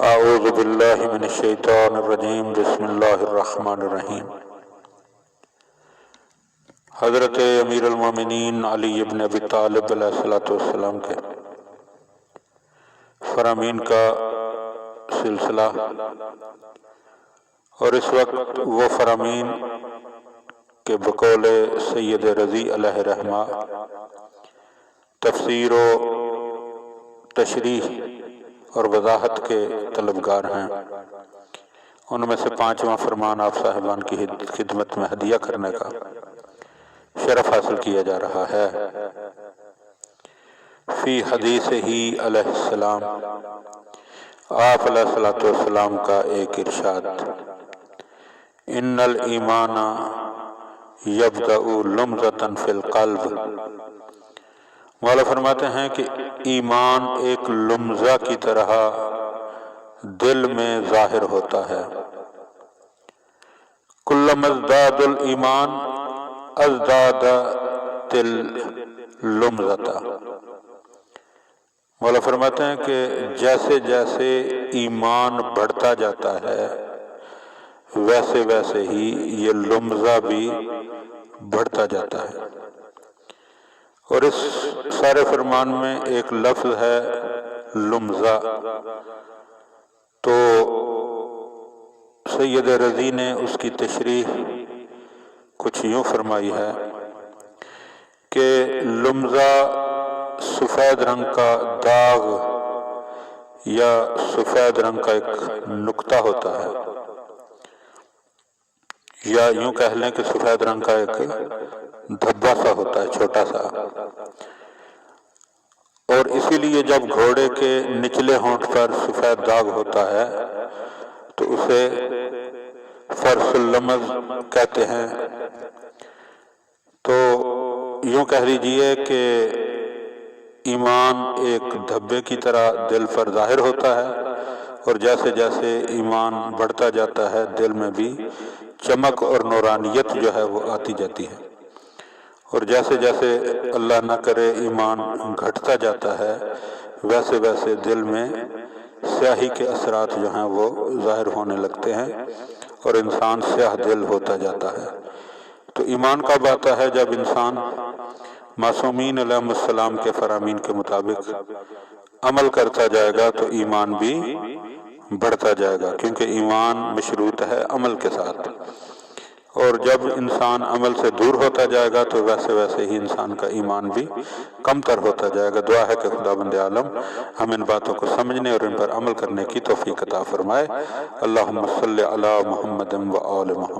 اعوذ باللہ من الشیطان الرجیم بسم اللہ الرحمن الرحیم۔ حضرت امیر المومنین علی بن ابی طالب علیہ السلام کے فرامین کا سلسلہ، اور اس وقت وہ فرامین کے بقول سید رضی علیہ رحمہ تفسیر و تشریح اور وضاحت کے طلبگار ہیں۔ ان میں سے 5واں فرمان آپ صاحبان کی خدمت میں ہدیہ کرنے کا شرف حاصل کیا جا رہا ہے۔ فی حدیث ہی علیہ السلام، آپ علیہ السلام کا ایک ارشاد، ان الایمان یبدأ لمزة فی القلب۔ مولا فرماتے ہیں کہ ایمان ایک لمزہ کی طرح دل میں ظاہر ہوتا ہے۔ کلما ازداد الایمان ازدادت اللمزۃ۔ مولا فرماتے ہیں کہ جیسے جیسے ایمان بڑھتا جاتا ہے ویسے ویسے ہی یہ لمزہ بھی بڑھتا جاتا ہے۔ اور اس سارے فرمان میں ایک لفظ ہے لمزہ۔ تو سید رضی نے اس کی تشریح کچھ یوں فرمائی ہے کہ لمزہ سفید رنگ کا داغ یا سفید رنگ کا ایک نقطہ ہوتا ہے، یا یوں کہہ لیں کہ سفید رنگ کا ایک دھبا سا ہوتا ہے، چھوٹا سا۔ اور اسی لیے جب گھوڑے کے نچلے ہونٹ پر سفید داغ ہوتا ہے تو اسے فرس اللمز کہتے ہیں۔ تو یوں کہہ لیجئے کہ ایمان ایک دھبے کی طرح دل پر ظاہر ہوتا ہے، اور جیسے جیسے ایمان بڑھتا جاتا ہے دل میں بھی چمک اور نورانیت جو ہے وہ آتی جاتی ہے، اور جیسے جیسے اللہ نہ کرے ایمان گھٹتا جاتا ہے ویسے ویسے دل میں سیاہی کے اثرات جو ہیں وہ ظاہر ہونے لگتے ہیں اور انسان سیاہ دل ہوتا جاتا ہے۔ تو ایمان کب آتا ہے؟ جب انسان معصومین علیہ السلام کے فرامین کے مطابق عمل کرتا جائے گا تو ایمان بھی بڑھتا جائے گا، کیونکہ ایمان مشروط ہے عمل کے ساتھ۔ اور جب انسان عمل سے دور ہوتا جائے گا تو ویسے ویسے ہی انسان کا ایمان بھی کم تر ہوتا جائے گا۔ دعا ہے کہ خداوند عالم ہم ان باتوں کو سمجھنے اور ان پر عمل کرنے کی توفیق عطا فرمائے۔ اللہم صلی علی محمد و آل محمد۔